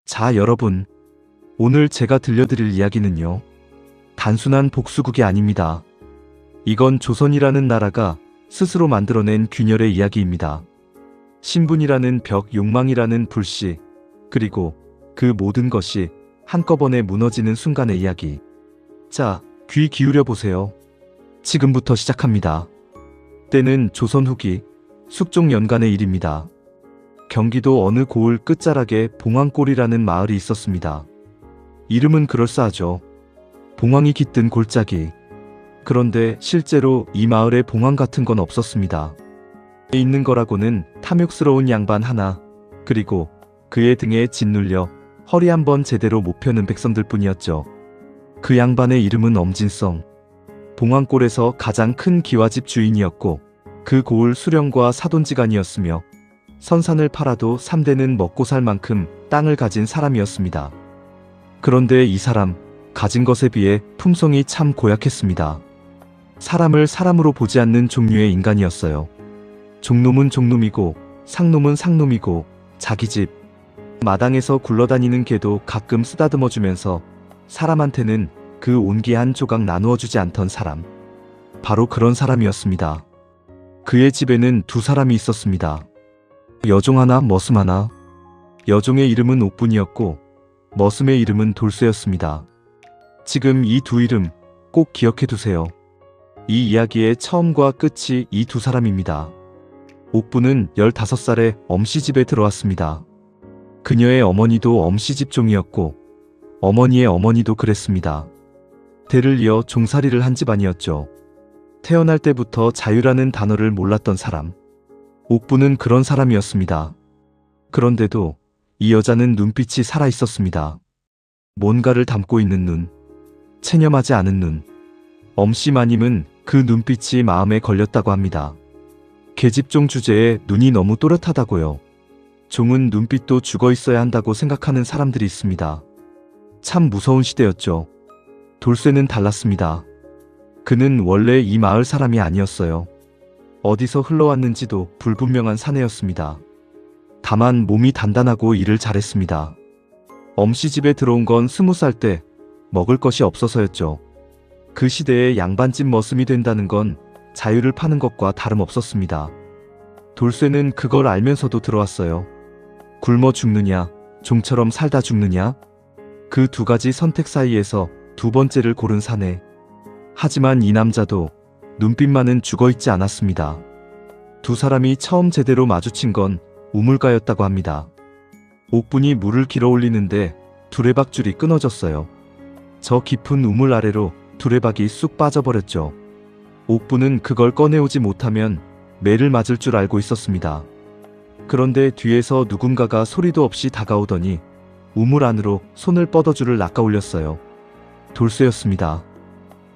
자, 여러분. 오늘 제가 들려드릴 이야기는요. 단순한 복수극이 아닙니다. 이건 조선이라는 나라가 스스로 만들어낸 균열의 이야기입니다. 신분이라는 벽, 욕망이라는 불씨, 그리고 그 모든 것이 한꺼번에 무너지는 순간의 이야기. 자, 귀 기울여 보세요. 지금부터 시작합니다. 때는 조선 후기 숙종 연간의 일입니다. 경기도 어느 고을 끝자락에 봉황골이라는 마을이 있었습니다. 이름은 그럴싸하죠. 봉황이 깃든 골짜기. 그런데 실제로 이 마을에 봉황 같은 건 없었습니다. 있는 거라고는 탐욕스러운 양반 하나, 그리고 그의 등에 짓눌려 허리 한번 제대로 못 펴는 백성들 뿐이었죠. 그 양반의 이름은 엄진성. 봉황골에서 가장 큰 기와집 주인이었고 그 고을 수령과 사돈지간이었으며 선산을 팔아도 3대는 먹고 살 만큼 땅을 가진 사람이었습니다. 그런데 이 사람, 가진 것에 비해 품성이 참 고약했습니다. 사람을 사람으로 보지 않는 종류의 인간이었어요. 종놈은 종놈이고 상놈은 상놈이고 자기 집 마당에서 굴러다니는 개도 가끔 쓰다듬어주면서 사람한테는 그 온기 한 조각 나누어주지 않던 사람. 바로 그런 사람이었습니다. 그의 집에는 두 사람이 있었습니다. 여종 하나, 머슴 하나. 여종의 이름은 옥분이었고 머슴의 이름은 돌쇠였습니다. 지금 이 두 이름 꼭 기억해 두세요. 이 이야기의 처음과 끝이 이 두 사람입니다. 옥분은 15살에 엄씨집에 들어왔습니다. 그녀의 어머니도 엄씨집 종이었고 어머니의 어머니도 그랬습니다. 대를 이어 종살이를 한 집안이었죠. 태어날 때부터 자유라는 단어를 몰랐던 사람. 옥분은 그런 사람이었습니다. 그런데도 이 여자는 눈빛이 살아있었습니다. 뭔가를 담고 있는 눈. 체념하지 않은 눈. 엄씨 마님은 그 눈빛이 마음에 걸렸다고 합니다. 계집종 주제에 눈이 너무 또렷하다고요. 종은 눈빛도 죽어 있어야 한다고 생각하는 사람들이 있습니다. 참 무서운 시대였죠. 돌쇠는 달랐습니다. 그는 원래 이 마을 사람이 아니었어요. 어디서 흘러왔는지도 불분명한 사내였습니다. 다만 몸이 단단하고 일을 잘했습니다. 엄씨 집에 들어온 건 20살 때 먹을 것이 없어서였죠. 그 시대에 양반집 머슴이 된다는 건 자유를 파는 것과 다름없었습니다. 돌쇠는 그걸 알면서도 들어왔어요. 굶어 죽느냐, 종처럼 살다 죽느냐? 그 두 가지 선택 사이에서 두 번째를 고른 사내. 하지만 이 남자도 눈빛만은 죽어있지 않았습니다. 두 사람이 처음 제대로 마주친 건 우물가였다고 합니다. 옥분이 물을 길어 올리는데 두레박줄이 끊어졌어요. 저 깊은 우물 아래로 두레박이 쑥 빠져버렸죠. 옥분은 그걸 꺼내오지 못하면 매를 맞을 줄 알고 있었습니다. 그런데 뒤에서 누군가가 소리도 없이 다가오더니 우물 안으로 손을 뻗어줄을 낚아올렸어요. 돌쇠였습니다.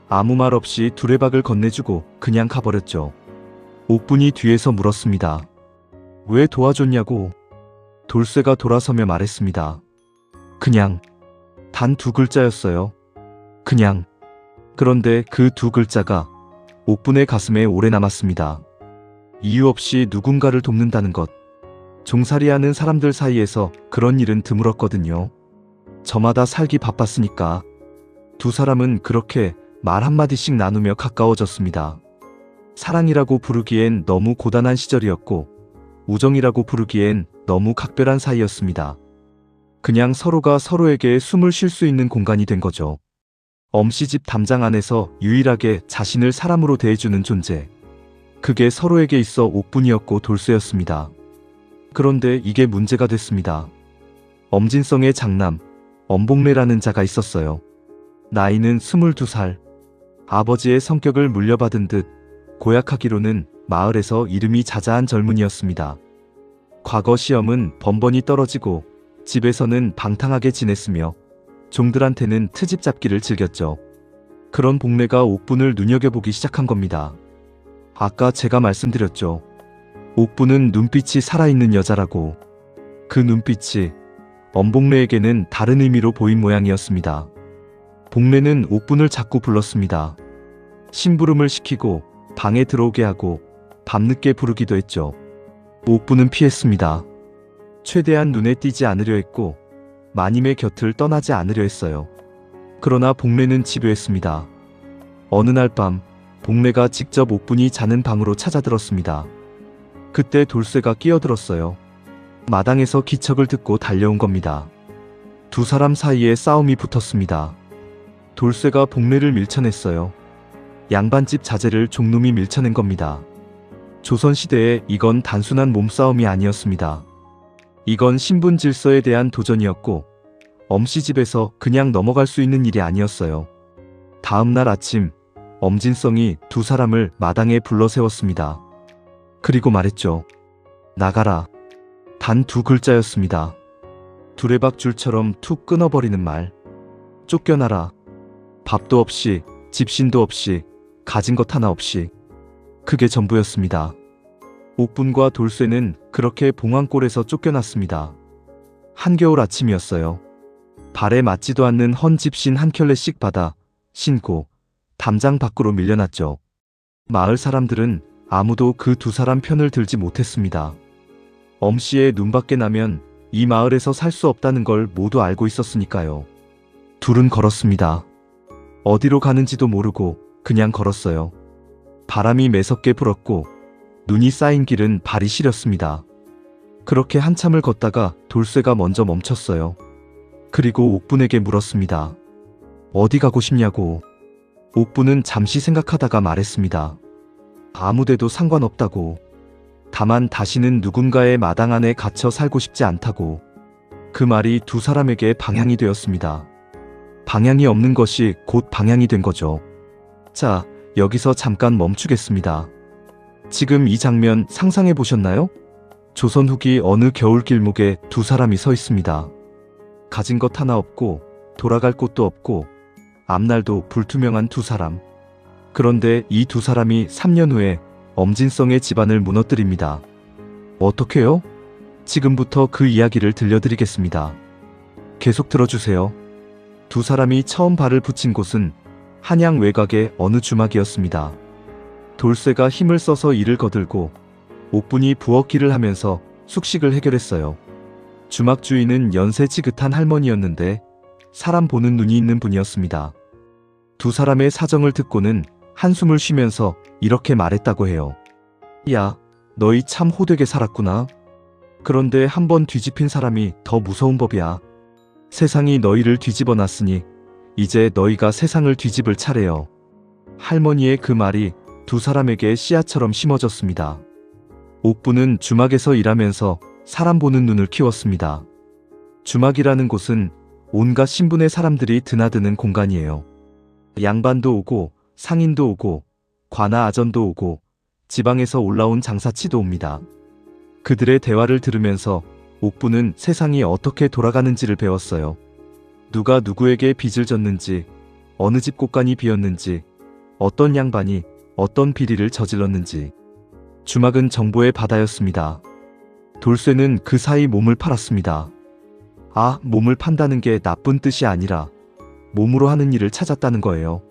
아무 말 없이 두레박을 건네주고 그냥 가버렸죠. 옥분이 뒤에서 물었습니다. 왜 도와줬냐고. 돌쇠가 돌아서며 말했습니다. 그냥. 단 두 글자였어요. 그냥. 그런데 그 두 글자가 옥분의 가슴에 오래 남았습니다. 이유 없이 누군가를 돕는다는 것. 종살이하는 사람들 사이에서 그런 일은 드물었거든요. 저마다 살기 바빴으니까. 두 사람은 그렇게 말 한마디씩 나누며 가까워졌습니다. 사랑이라고 부르기엔 너무 고단한 시절이었고 우정이라고 부르기엔 너무 각별한 사이였습니다. 그냥 서로가 서로에게 숨을 쉴 수 있는 공간이 된 거죠. 엄씨집 담장 안에서 유일하게 자신을 사람으로 대해주는 존재. 그게 서로에게 있어 옥분이었고 돌쇠였습니다. 그런데 이게 문제가 됐습니다. 엄진성의 장남, 엄복래라는 자가 있었어요. 나이는 22살. 아버지의 성격을 물려받은 듯 고약하기로는 마을에서 이름이 자자한 젊은이였습니다. 과거 시험은 번번이 떨어지고 집에서는 방탕하게 지냈으며 종들한테는 트집 잡기를 즐겼죠. 그런 복래가 옥분을 눈여겨보기 시작한 겁니다. 아까 제가 말씀드렸죠. 옥분은 눈빛이 살아있는 여자라고. 그 눈빛이 엄복래에게는 다른 의미로 보인 모양이었습니다. 복래는 옥분을 자꾸 불렀습니다. 심부름을 시키고 방에 들어오게 하고 밤늦게 부르기도 했죠. 옥분은 피했습니다. 최대한 눈에 띄지 않으려 했고 마님의 곁을 떠나지 않으려 했어요. 그러나 복례는 집요했습니다. 어느 날 밤 복례가 직접 옥분이 자는 방으로 찾아들었습니다. 그때 돌쇠가 끼어들었어요. 마당에서 기척을 듣고 달려온 겁니다. 두 사람 사이에 싸움이 붙었습니다. 돌쇠가 복례를 밀쳐냈어요. 양반집 자제를 종놈이 밀쳐낸 겁니다. 조선시대에 이건 단순한 몸싸움이 아니었습니다. 이건 신분 질서에 대한 도전이었고 엄씨 집에서 그냥 넘어갈 수 있는 일이 아니었어요. 다음 날 아침 엄진성이 두 사람을 마당에 불러 세웠습니다. 그리고 말했죠. 나가라. 단 두 글자였습니다. 두레박줄처럼 툭 끊어버리는 말. 쫓겨나라. 밥도 없이, 집신도 없이, 가진 것 하나 없이. 그게 전부였습니다. 옥분과 돌쇠는 그렇게 봉황골에서 쫓겨났습니다. 한겨울 아침이었어요. 발에 맞지도 않는 헌 집신 한 켤레씩 받아 신고 담장 밖으로 밀려났죠. 마을 사람들은 아무도 그 두 사람 편을 들지 못했습니다. 엄씨의 눈밖에 나면 이 마을에서 살 수 없다는 걸 모두 알고 있었으니까요. 둘은 걸었습니다. 어디로 가는지도 모르고 그냥 걸었어요. 바람이 매섭게 불었고 눈이 쌓인 길은 발이 시렸습니다. 그렇게 한참을 걷다가 돌쇠가 먼저 멈췄어요. 그리고 옥분에게 물었습니다. 어디 가고 싶냐고. 옥분은 잠시 생각하다가 말했습니다. 아무데도 상관없다고. 다만 다시는 누군가의 마당 안에 갇혀 살고 싶지 않다고. 그 말이 두 사람에게 방향이 되었습니다. 방향이 없는 것이 곧 방향이 된 거죠. 자, 여기서 잠깐 멈추겠습니다. 지금 이 장면 상상해 보셨나요? 조선 후기 어느 겨울 길목에 두 사람이 서 있습니다. 가진 것 하나 없고 돌아갈 곳도 없고 앞날도 불투명한 두 사람. 그런데 이 두 사람이 3년 후에 엄진성의 집안을 무너뜨립니다. 어떻게요? 지금부터 그 이야기를 들려드리겠습니다. 계속 들어주세요. 두 사람이 처음 발을 붙인 곳은 한양 외곽의 어느 주막이었습니다. 돌쇠가 힘을 써서 이를 거들고 옥분이 부엌일을 하면서 숙식을 해결했어요. 주막 주인은 연세 지긋한 할머니였는데 사람 보는 눈이 있는 분이었습니다. 두 사람의 사정을 듣고는 한숨을 쉬면서 이렇게 말했다고 해요. 야, 너희 참 호되게 살았구나. 그런데 한번 뒤집힌 사람이 더 무서운 법이야. 세상이 너희를 뒤집어 놨으니 이제 너희가 세상을 뒤집을 차례요. 할머니의 그 말이 두 사람에게 씨앗처럼 심어졌습니다. 옥분은 주막에서 일하면서 사람 보는 눈을 키웠습니다. 주막이라는 곳은 온갖 신분의 사람들이 드나드는 공간이에요. 양반도 오고 상인도 오고 관아 아전도 오고 지방에서 올라온 장사치도 옵니다. 그들의 대화를 들으면서 옥분은 세상이 어떻게 돌아가는지를 배웠어요. 누가 누구에게 빚을 졌는지, 어느 집 곳간이 비었는지, 어떤 양반이 어떤 비리를 저질렀는지. 주막은 정보의 바다였습니다. 돌쇠는 그 사이 몸을 팔았습니다. 아, 몸을 판다는 게 나쁜 뜻이 아니라 몸으로 하는 일을 찾았다는 거예요.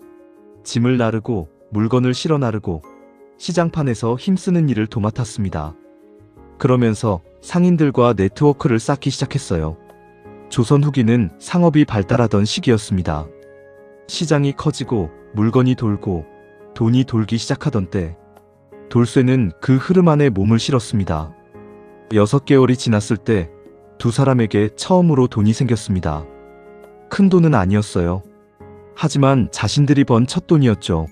짐을 나르고 물건을 실어 나르고 시장판에서 힘쓰는 일을 도맡았습니다. 그러면서 상인들과 네트워크를 쌓기 시작했어요. 조선 후기는 상업이 발달하던 시기였습니다. 시장이 커지고 물건이 돌고 돈이 돌기 시작하던 때 돌쇠는 그 흐름 안에 몸을 실었습니다. 6개월이 지났을 때 두 사람에게 처음으로 돈이 생겼습니다. 큰 돈은 아니었어요. 하지만 자신들이 번 첫 돈이었죠.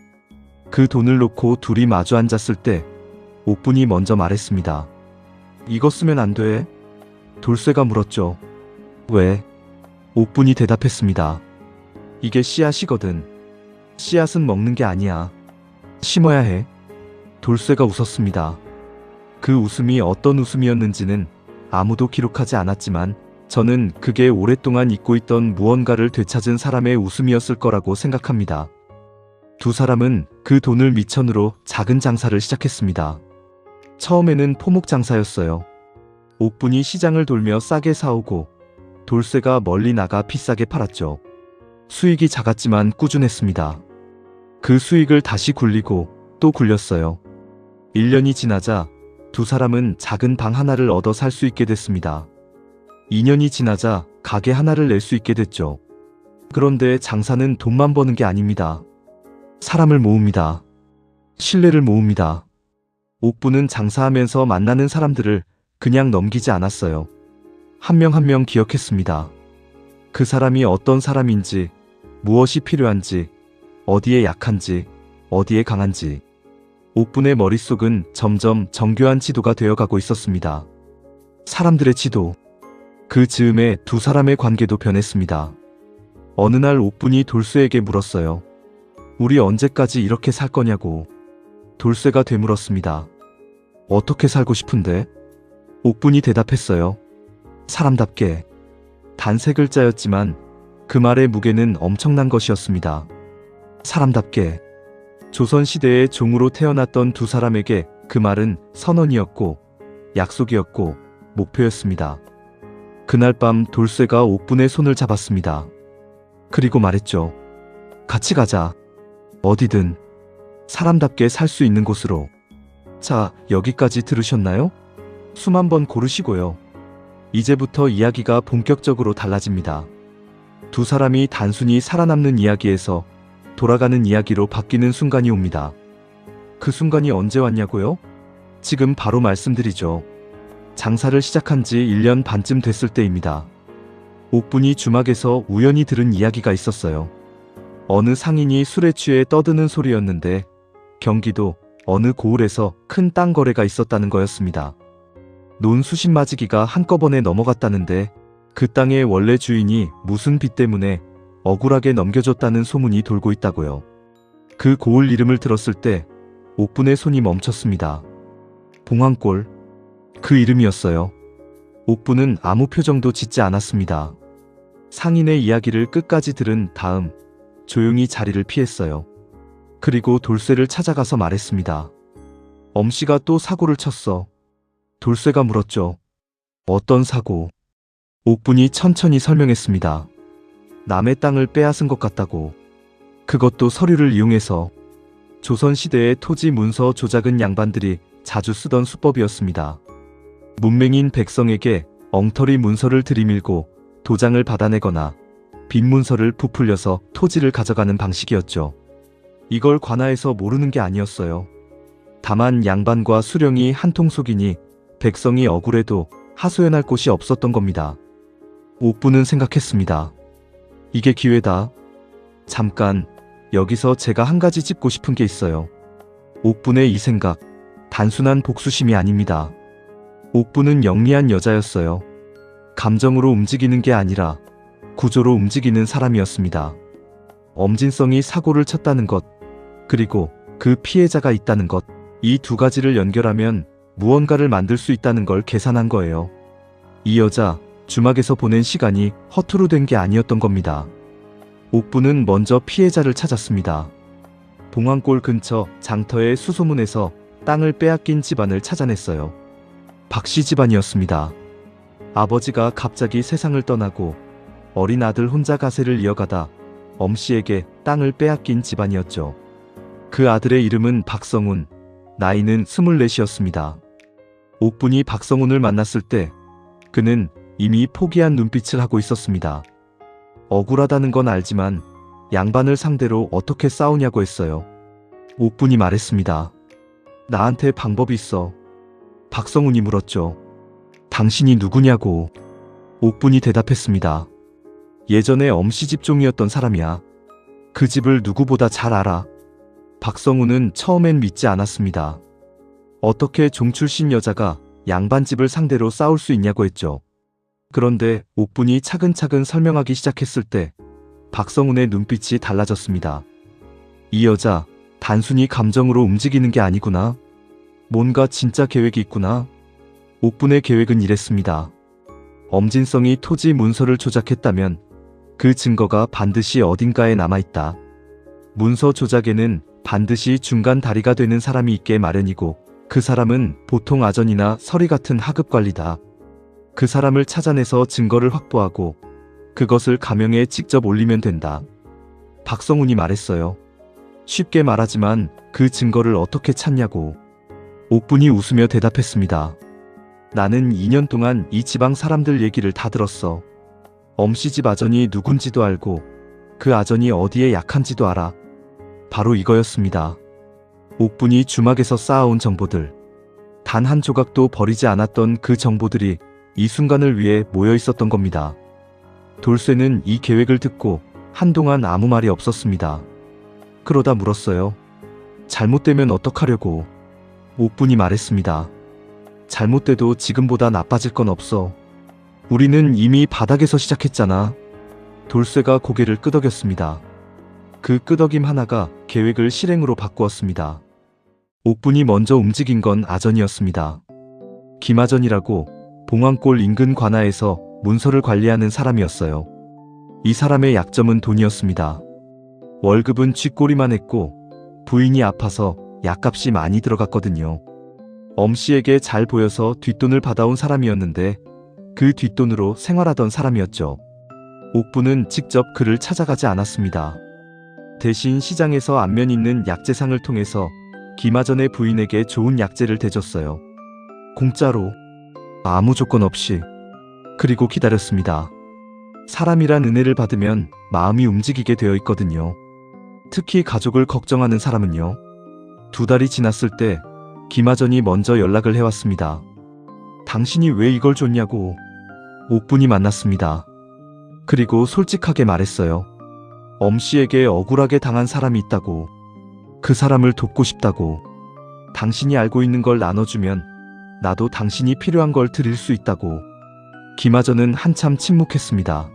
그 돈을 놓고 둘이 마주 앉았을 때 옥분이 먼저 말했습니다. 이거 쓰면 안 돼? 돌쇠가 물었죠. 왜? 옥분이 대답했습니다. 이게 씨앗이거든. 씨앗은 먹는 게 아니야. 심어야 해. 돌쇠가 웃었습니다. 그 웃음이 어떤 웃음이었는지는 아무도 기록하지 않았지만 저는 그게 오랫동안 잊고 있던 무언가를 되찾은 사람의 웃음이었을 거라고 생각합니다. 두 사람은 그 돈을 미천으로 작은 장사를 시작했습니다. 처음에는 포목 장사였어요. 옥분이 시장을 돌며 싸게 사오고 돌쇠가 멀리 나가 비싸게 팔았죠. 수익이 작았지만 꾸준했습니다. 그 수익을 다시 굴리고 또 굴렸어요. 1년이 지나자 두 사람은 작은 방 하나를 얻어 살 수 있게 됐습니다. 2년이 지나자 가게 하나를 낼 수 있게 됐죠. 그런데 장사는 돈만 버는 게 아닙니다. 사람을 모읍니다. 신뢰를 모읍니다. 옥부는 장사하면서 만나는 사람들을 그냥 넘기지 않았어요. 한 명 한 명 기억했습니다. 그 사람이 어떤 사람인지, 무엇이 필요한지, 어디에 약한지, 어디에 강한지. 옥분의 머릿속은 점점 정교한 지도가 되어가고 있었습니다. 사람들의 지도. 그 즈음에 두 사람의 관계도 변했습니다. 어느 날 옥분이 돌쇠에게 물었어요. 우리 언제까지 이렇게 살 거냐고. 돌쇠가 되물었습니다. 어떻게 살고 싶은데? 옥분이 대답했어요. 사람답게. 단 세 글자였지만 그 말의 무게는 엄청난 것이었습니다. 사람답게. 조선시대의 종으로 태어났던 두 사람에게 그 말은 선언이었고 약속이었고 목표였습니다. 그날 밤 돌쇠가 옥분의 손을 잡았습니다. 그리고 말했죠. 같이 가자. 어디든. 사람답게 살 수 있는 곳으로. 자, 여기까지 들으셨나요? 숨 한번 고르시고요. 이제부터 이야기가 본격적으로 달라집니다. 두 사람이 단순히 살아남는 이야기에서 돌아가는 이야기로 바뀌는 순간이 옵니다. 그 순간이 언제 왔냐고요? 지금 바로 말씀드리죠. 장사를 시작한 지 1년 반쯤 됐을 때입니다. 옥분이 주막에서 우연히 들은 이야기가 있었어요. 어느 상인이 술에 취해 떠드는 소리였는데 경기도 어느 고을에서 큰 땅 거래가 있었다는 거였습니다. 논 수십 마지기가 한꺼번에 넘어갔다는데 그 땅의 원래 주인이 무슨 빚 때문에 억울하게 넘겨줬다는 소문이 돌고 있다고요. 그 고을 이름을 들었을 때 옥분의 손이 멈췄습니다. 봉황골. 그 이름이었어요. 옥분은 아무 표정도 짓지 않았습니다. 상인의 이야기를 끝까지 들은 다음 조용히 자리를 피했어요. 그리고 돌쇠를 찾아가서 말했습니다. 엄씨가 또 사고를 쳤어. 돌쇠가 물었죠. 어떤 사고? 옥분이 천천히 설명했습니다. 남의 땅을 빼앗은 것 같다고. 그것도 서류를 이용해서. 조선시대의 토지 문서 조작은 양반들이 자주 쓰던 수법이었습니다. 문맹인 백성에게 엉터리 문서를 들이밀고 도장을 받아내거나 빈 문서를 부풀려서 토지를 가져가는 방식이었죠. 이걸 관아에서 모르는 게 아니었어요. 다만 양반과 수령이 한통속이니 백성이 억울해도 하소연할 곳이 없었던 겁니다. 옥분은 생각했습니다. 이게 기회다. 잠깐, 여기서 제가 한 가지 짚고 싶은 게 있어요. 옥분의 이 생각, 단순한 복수심이 아닙니다. 옥분은 영리한 여자였어요. 감정으로 움직이는 게 아니라 구조로 움직이는 사람이었습니다. 엄진성이 사고를 쳤다는 것, 그리고 그 피해자가 있다는 것, 이 두 가지를 연결하면 무언가를 만들 수 있다는 걸 계산한 거예요. 이 여자, 주막에서 보낸 시간이 허투루 된 게 아니었던 겁니다. 옥분은 먼저 피해자를 찾았습니다. 봉황골 근처 장터의 수소문에서 땅을 빼앗긴 집안을 찾아냈어요. 박씨 집안이었습니다. 아버지가 갑자기 세상을 떠나고 어린 아들 혼자 가세를 이어가다 엄씨에게 땅을 빼앗긴 집안이었죠. 그 아들의 이름은 박성훈, 나이는 24이었습니다. 옥분이 박성훈을 만났을 때 그는 이미 포기한 눈빛을 하고 있었습니다. 억울하다는 건 알지만 양반을 상대로 어떻게 싸우냐고 했어요. 옥분이 말했습니다. 나한테 방법이 있어. 박성훈이 물었죠. 당신이 누구냐고. 옥분이 대답했습니다. 예전에 엄씨 집종이었던 사람이야. 그 집을 누구보다 잘 알아. 박성훈은 처음엔 믿지 않았습니다. 어떻게 종 출신 여자가 양반집을 상대로 싸울 수 있냐고 했죠. 그런데 옥분이 차근차근 설명하기 시작했을 때 박성훈의 눈빛이 달라졌습니다. 이 여자 단순히 감정으로 움직이는 게 아니구나. 뭔가 진짜 계획이 있구나. 옥분의 계획은 이랬습니다. 엄진성이 토지 문서를 조작했다면 그 증거가 반드시 어딘가에 남아있다. 문서 조작에는 반드시 중간 다리가 되는 사람이 있게 마련이고 그 사람은 보통 아전이나 서리 같은 하급 관리다. 그 사람을 찾아내서 증거를 확보하고 그것을 가명에 직접 올리면 된다. 박성훈이 말했어요. 쉽게 말하지만 그 증거를 어떻게 찾냐고. 옥분이 웃으며 대답했습니다. 나는 2년 동안 이 지방 사람들 얘기를 다 들었어. 엄씨 집 아전이 누군지도 알고 그 아전이 어디에 약한지도 알아. 바로 이거였습니다. 옥분이 주막에서 쌓아온 정보들. 단 한 조각도 버리지 않았던 그 정보들이 이 순간을 위해 모여 있었던 겁니다. 돌쇠는 이 계획을 듣고 한동안 아무 말이 없었습니다. 그러다 물었어요. 잘못되면 어떡하려고? 옥분이 말했습니다. 잘못돼도 지금보다 나빠질 건 없어. 우리는 이미 바닥에서 시작했잖아. 돌쇠가 고개를 끄덕였습니다. 그 끄덕임 하나가 계획을 실행으로 바꾸었습니다. 옥분이 먼저 움직인 건 아전이었습니다. 김아전이라고 봉황골 인근 관아에서 문서를 관리하는 사람이었어요. 이 사람의 약점은 돈이었습니다. 월급은 쥐꼬리만 했고 부인이 아파서 약값이 많이 들어갔거든요. 엄씨에게 잘 보여서 뒷돈을 받아온 사람이었는데 그 뒷돈으로 생활하던 사람이었죠. 옥분은 직접 그를 찾아가지 않았습니다. 대신 시장에서 안면 있는 약재상을 통해서 김아전의 부인에게 좋은 약재를 대줬어요. 공짜로. 아무 조건 없이. 그리고 기다렸습니다. 사람이란 은혜를 받으면 마음이 움직이게 되어 있거든요. 특히 가족을 걱정하는 사람은요. 2달이 지났을 때 김아전이 먼저 연락을 해왔습니다. 당신이 왜 이걸 줬냐고. 옥분이 만났습니다. 그리고 솔직하게 말했어요. 엄씨에게 억울하게 당한 사람이 있다고. 그 사람을 돕고 싶다고. 당신이 알고 있는 걸 나눠주면 나도 당신이 필요한 걸 드릴 수 있다고. 김아전은 한참 침묵했습니다.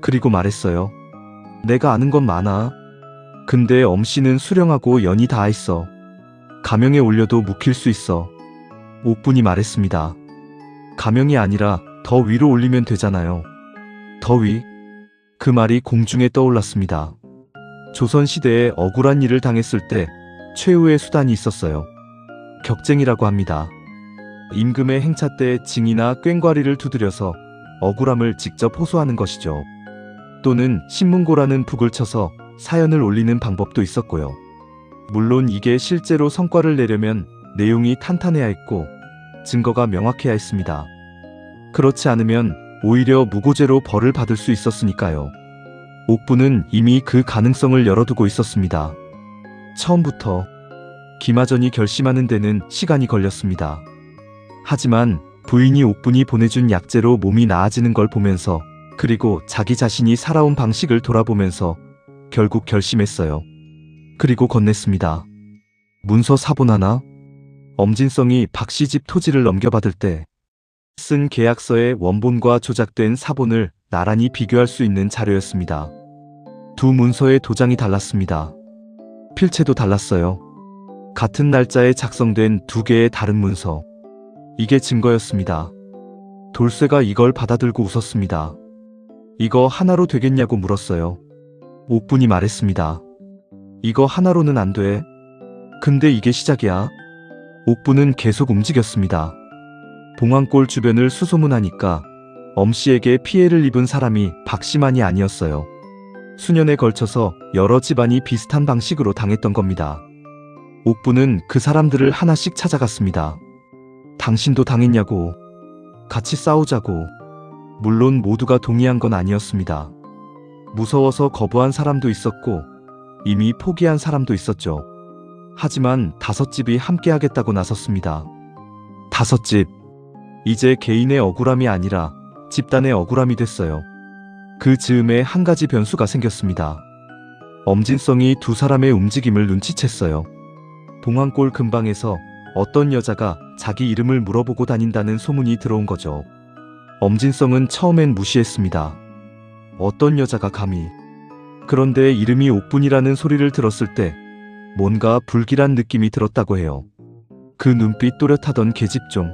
그리고 말했어요. 내가 아는 건 많아. 근데 엄씨는 수령하고 연이 닿아있어. 가명에 올려도 묵힐 수 있어. 옥분이 말했습니다. 가명이 아니라 더 위로 올리면 되잖아요. 더 위? 그 말이 공중에 떠올랐습니다. 조선시대에 억울한 일을 당했을 때 최후의 수단이 있었어요. 격쟁이라고 합니다. 임금의 행차 때 징이나 꽹과리를 두드려서 억울함을 직접 호소하는 것이죠. 또는 신문고라는 북을 쳐서 사연을 올리는 방법도 있었고요. 물론 이게 실제로 성과를 내려면 내용이 탄탄해야 했고 증거가 명확해야 했습니다. 그렇지 않으면 오히려 무고죄로 벌을 받을 수 있었으니까요. 옥분은 이미 그 가능성을 열어두고 있었습니다. 처음부터 김아전이 결심하는 데는 시간이 걸렸습니다. 하지만 부인이 옥분이 보내준 약재로 몸이 나아지는 걸 보면서 그리고 자기 자신이 살아온 방식을 돌아보면서 결국 결심했어요. 그리고 건넸습니다. 문서 사본 하나? 엄진성이 박씨 집 토지를 넘겨받을 때 쓴 계약서의 원본과 조작된 사본을 나란히 비교할 수 있는 자료였습니다. 두 문서의 도장이 달랐습니다. 필체도 달랐어요. 같은 날짜에 작성된 2개의 다른 문서. 이게 증거였습니다. 돌쇠가 이걸 받아들고 웃었습니다. 이거 하나로 되겠냐고 물었어요. 옥분이 말했습니다. 이거 하나로는 안 돼. 근데 이게 시작이야. 옥분은 계속 움직였습니다. 봉황골 주변을 수소문하니까 엄씨에게 피해를 입은 사람이 박씨만이 아니었어요. 수년에 걸쳐서 여러 집안이 비슷한 방식으로 당했던 겁니다. 옥분은 그 사람들을 하나씩 찾아갔습니다. 당신도 당했냐고. 같이 싸우자고. 물론 모두가 동의한 건 아니었습니다. 무서워서 거부한 사람도 있었고 이미 포기한 사람도 있었죠. 하지만 5집이 함께 하겠다고 나섰습니다. 5집. 이제 개인의 억울함이 아니라 집단의 억울함이 됐어요. 그 즈음에 한 가지 변수가 생겼습니다. 엄진성이 2 사람의 움직임을 눈치챘어요. 봉황골 근방에서 어떤 여자가 자기 이름을 물어보고 다닌다는 소문이 들어온 거죠. 엄진성은 처음엔 무시했습니다. 어떤 여자가 감히. 그런데 이름이 옥분이라는 소리를 들었을 때 뭔가 불길한 느낌이 들었다고 해요. 그 눈빛 또렷하던 계집종.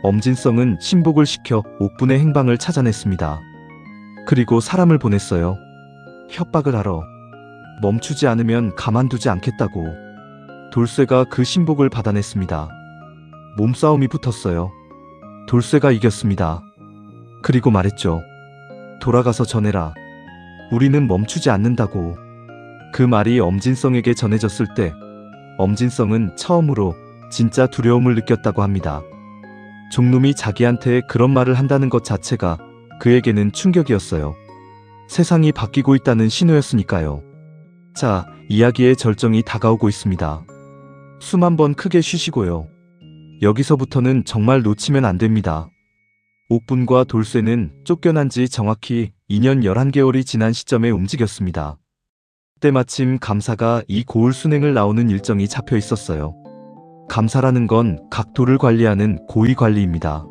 엄진성은 신복을 시켜 옥분의 행방을 찾아냈습니다. 그리고 사람을 보냈어요. 협박을 하러. 멈추지 않으면 가만두지 않겠다고. 돌쇠가 그 신복을 받아냈습니다. 몸싸움이 붙었어요. 돌쇠가 이겼습니다. 그리고 말했죠. 돌아가서 전해라. 우리는 멈추지 않는다고. 그 말이 엄진성에게 전해졌을 때 엄진성은 처음으로 진짜 두려움을 느꼈다고 합니다. 종놈이 자기한테 그런 말을 한다는 것 자체가 그에게는 충격이었어요. 세상이 바뀌고 있다는 신호였으니까요. 자, 이야기의 절정이 다가오고 있습니다. 숨 한번 크게 쉬시고요. 여기서부터는 정말 놓치면 안 됩니다. 옥분과 돌쇠는 쫓겨난 지 정확히 2년 11개월이 지난 시점에 움직였습니다. 때마침 감사가 이 고을 순행을 나오는 일정이 잡혀 있었어요. 감사라는 건 각 돌을 관리하는 고위 관리입니다.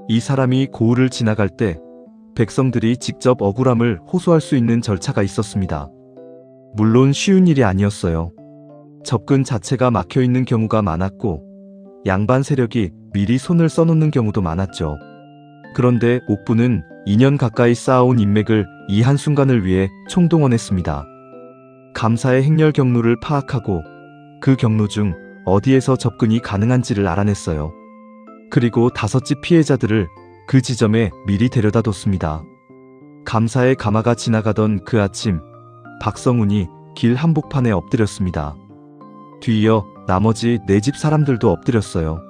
이 사람이 고을을 지나갈 때 백성들이 직접 억울함을 호소할 수 있는 절차가 있었습니다. 물론 쉬운 일이 아니었어요. 접근 자체가 막혀 있는 경우가 많았고 양반 세력이 미리 손을 써놓는 경우도 많았죠. 그런데 옥부는 2년 가까이 쌓아온 인맥을 이 한순간을 위해 총동원했습니다. 감사의 행렬 경로를 파악하고 그 경로 중 어디에서 접근이 가능한지를 알아냈어요. 그리고 5집 피해자들을 그 지점에 미리 데려다 뒀습니다. 감사의 가마가 지나가던 그 아침, 박성훈이 길 한복판에 엎드렸습니다. 뒤이어 나머지 4집 사람들도 엎드렸어요.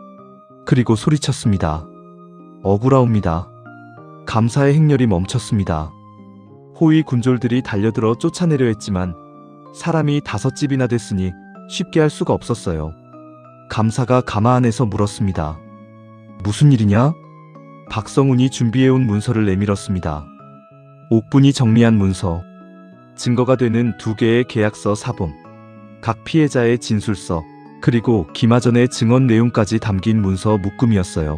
그리고 소리쳤습니다. 억울하옵니다. 감사의 행렬이 멈췄습니다. 호위 군졸들이 달려들어 쫓아내려 했지만 사람이 5집이나 됐으니 쉽게 할 수가 없었어요. 감사가 가마 안에서 물었습니다. 무슨 일이냐? 박성훈이 준비해온 문서를 내밀었습니다. 옥분이 정리한 문서, 증거가 되는 2개의 계약서 사본, 각 피해자의 진술서, 그리고 기마전의 증언 내용까지 담긴 문서 묶음이었어요.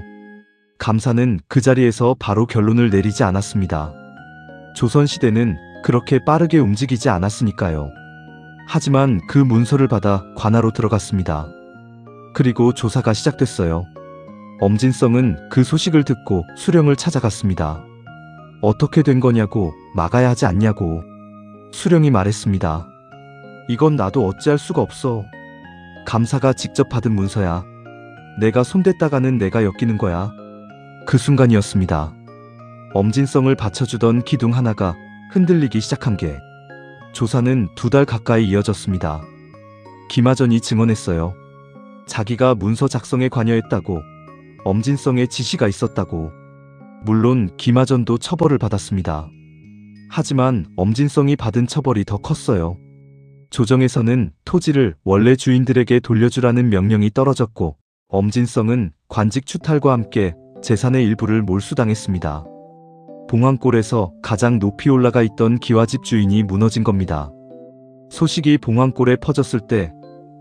감사는 그 자리에서 바로 결론을 내리지 않았습니다. 조선시대는 그렇게 빠르게 움직이지 않았으니까요. 하지만 그 문서를 받아 관하로 들어갔습니다. 그리고 조사가 시작됐어요. 엄진성은 그 소식을 듣고 수령을 찾아갔습니다. 어떻게 된 거냐고, 막아야 하지 않냐고. 수령이 말했습니다. 이건 나도 어찌할 수가 없어. 감사가 직접 받은 문서야. 내가 손댔다가는 내가 엮이는 거야. 그 순간이었습니다. 엄진성을 받쳐주던 기둥 하나가 흔들리기 시작한 게, 조사는 2달 가까이 이어졌습니다. 기마전이 증언했어요. 자기가 문서 작성에 관여했다고, 엄진성의 지시가 있었다고. 물론 기마전도 처벌을 받았습니다. 하지만 엄진성이 받은 처벌이 더 컸어요. 조정에서는 토지를 원래 주인들에게 돌려주라는 명령이 떨어졌고, 엄진성은 관직 추탈과 함께 재산의 일부를 몰수당했습니다. 봉황골에서 가장 높이 올라가 있던 기와집 주인이 무너진 겁니다. 소식이 봉황골에 퍼졌을 때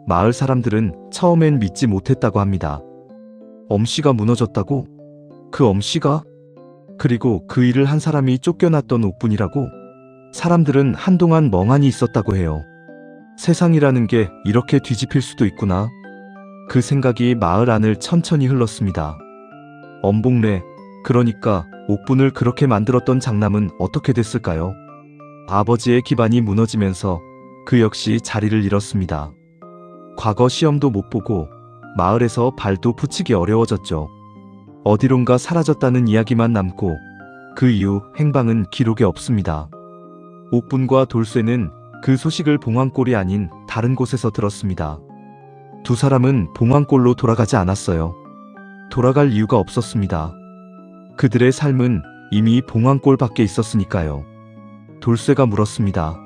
마을 사람들은 처음엔 믿지 못했다고 합니다. 엄씨가 무너졌다고? 그 엄씨가? 그리고 그 일을 한 사람이 쫓겨났던 옥분이라고? 사람들은 한동안 멍하니 있었다고 해요. 세상이라는 게 이렇게 뒤집힐 수도 있구나. 그 생각이 마을 안을 천천히 흘렀습니다. 엄복래, 그러니까 옥분을 그렇게 만들었던 장남은 어떻게 됐을까요? 아버지의 기반이 무너지면서 그 역시 자리를 잃었습니다. 과거 시험도 못 보고 마을에서 발도 붙이기 어려워졌죠. 어디론가 사라졌다는 이야기만 남고 그 이후 행방은 기록에 없습니다. 옥분과 돌쇠는 그 소식을 봉황골이 아닌 다른 곳에서 들었습니다. 2 사람은 봉황골로 돌아가지 않았어요. 돌아갈 이유가 없었습니다. 그들의 삶은 이미 봉황골 밖에 있었으니까요. 돌쇠가 물었습니다.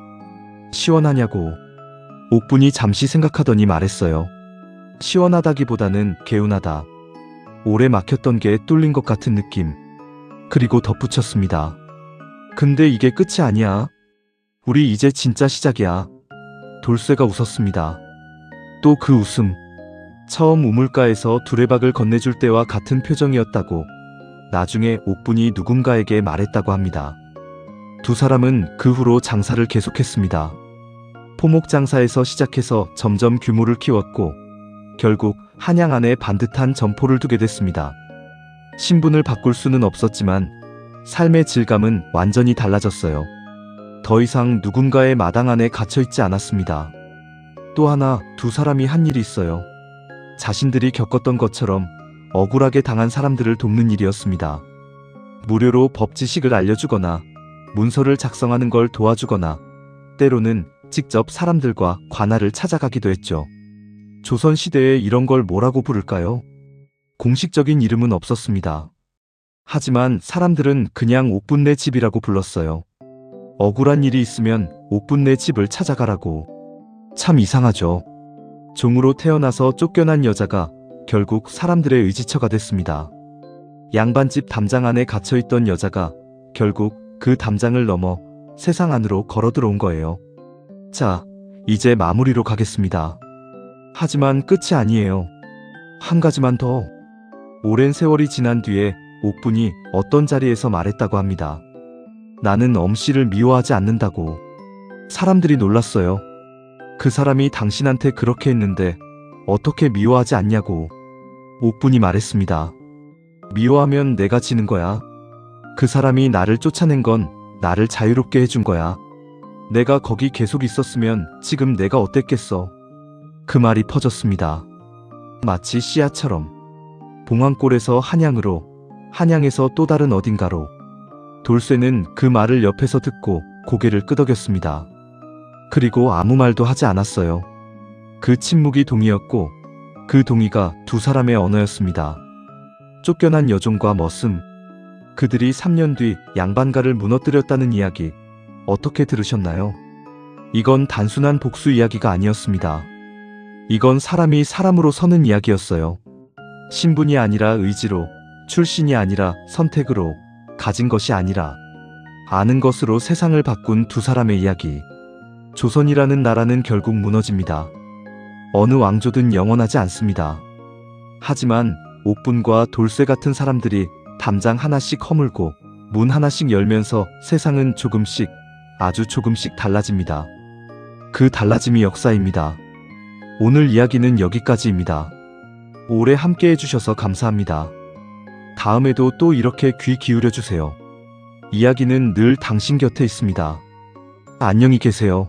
시원하냐고. 옥분이 잠시 생각하더니 말했어요. 시원하다기보다는 개운하다. 오래 막혔던 게 뚫린 것 같은 느낌. 그리고 덧붙였습니다. 근데 이게 끝이 아니야. 우리 이제 진짜 시작이야. 돌쇠가 웃었습니다. 또 그 웃음. 처음 우물가에서 두레박을 건네줄 때와 같은 표정이었다고 나중에 옥분이 누군가에게 말했다고 합니다. 2 사람은 그 후로 장사를 계속했습니다. 포목 장사에서 시작해서 점점 규모를 키웠고 결국 한양 안에 반듯한 점포를 두게 됐습니다. 신분을 바꿀 수는 없었지만 삶의 질감은 완전히 달라졌어요. 더 이상 누군가의 마당 안에 갇혀있지 않았습니다. 또 하나 2 사람이 한 일이 있어요. 자신들이 겪었던 것처럼 억울하게 당한 사람들을 돕는 일이었습니다. 무료로 법 지식을 알려주거나 문서를 작성하는 걸 도와주거나 때로는 직접 사람들과 관할을 찾아가기도 했죠. 조선시대에 이런 걸 뭐라고 부를까요? 공식적인 이름은 없었습니다. 하지만 사람들은 그냥 옥분네 집이라고 불렀어요. 억울한 일이 있으면 옥분네 집을 찾아가라고. 참 이상하죠. 종으로 태어나서 쫓겨난 여자가 결국 사람들의 의지처가 됐습니다. 양반집 담장 안에 갇혀있던 여자가 결국 그 담장을 넘어 세상 안으로 걸어 들어온 거예요. 자, 이제 마무리로 가겠습니다. 하지만 끝이 아니에요. 한 가지만 더. 오랜 세월이 지난 뒤에 옥분이 어떤 자리에서 말했다고 합니다. 나는 엄씨를 미워하지 않는다고. 사람들이 놀랐어요. 그 사람이 당신한테 그렇게 했는데 어떻게 미워하지 않냐고. 옥분이 말했습니다. 미워하면 내가 지는 거야. 그 사람이 나를 쫓아낸 건 나를 자유롭게 해준 거야. 내가 거기 계속 있었으면 지금 내가 어땠겠어. 그 말이 퍼졌습니다. 마치 씨앗처럼. 봉황골에서 한양으로, 한양에서 또 다른 어딘가로. 돌쇠는 그 말을 옆에서 듣고 고개를 끄덕였습니다. 그리고 아무 말도 하지 않았어요. 그 침묵이 동의였고 그 동의가 두 사람의 언어였습니다. 쫓겨난 여종과 머슴. 그들이 3년 뒤 양반가를 무너뜨렸다는 이야기 어떻게 들으셨나요? 이건 단순한 복수 이야기가 아니었습니다. 이건 사람이 사람으로 서는 이야기였어요. 신분이 아니라 의지로, 출신이 아니라 선택으로, 가진 것이 아니라 아는 것으로 세상을 바꾼 두 사람의 이야기. 조선이라는 나라는 결국 무너집니다. 어느 왕조든 영원하지 않습니다. 하지만 옥분과 돌쇠 같은 사람들이 담장 하나씩 허물고 문 하나씩 열면서 세상은 조금씩, 아주 조금씩 달라집니다. 그 달라짐이 역사입니다. 오늘 이야기는 여기까지입니다. 오래 함께 해주셔서 감사합니다. 다음에도 또 이렇게 귀 기울여 주세요. 이야기는 늘 당신 곁에 있습니다. 안녕히 계세요.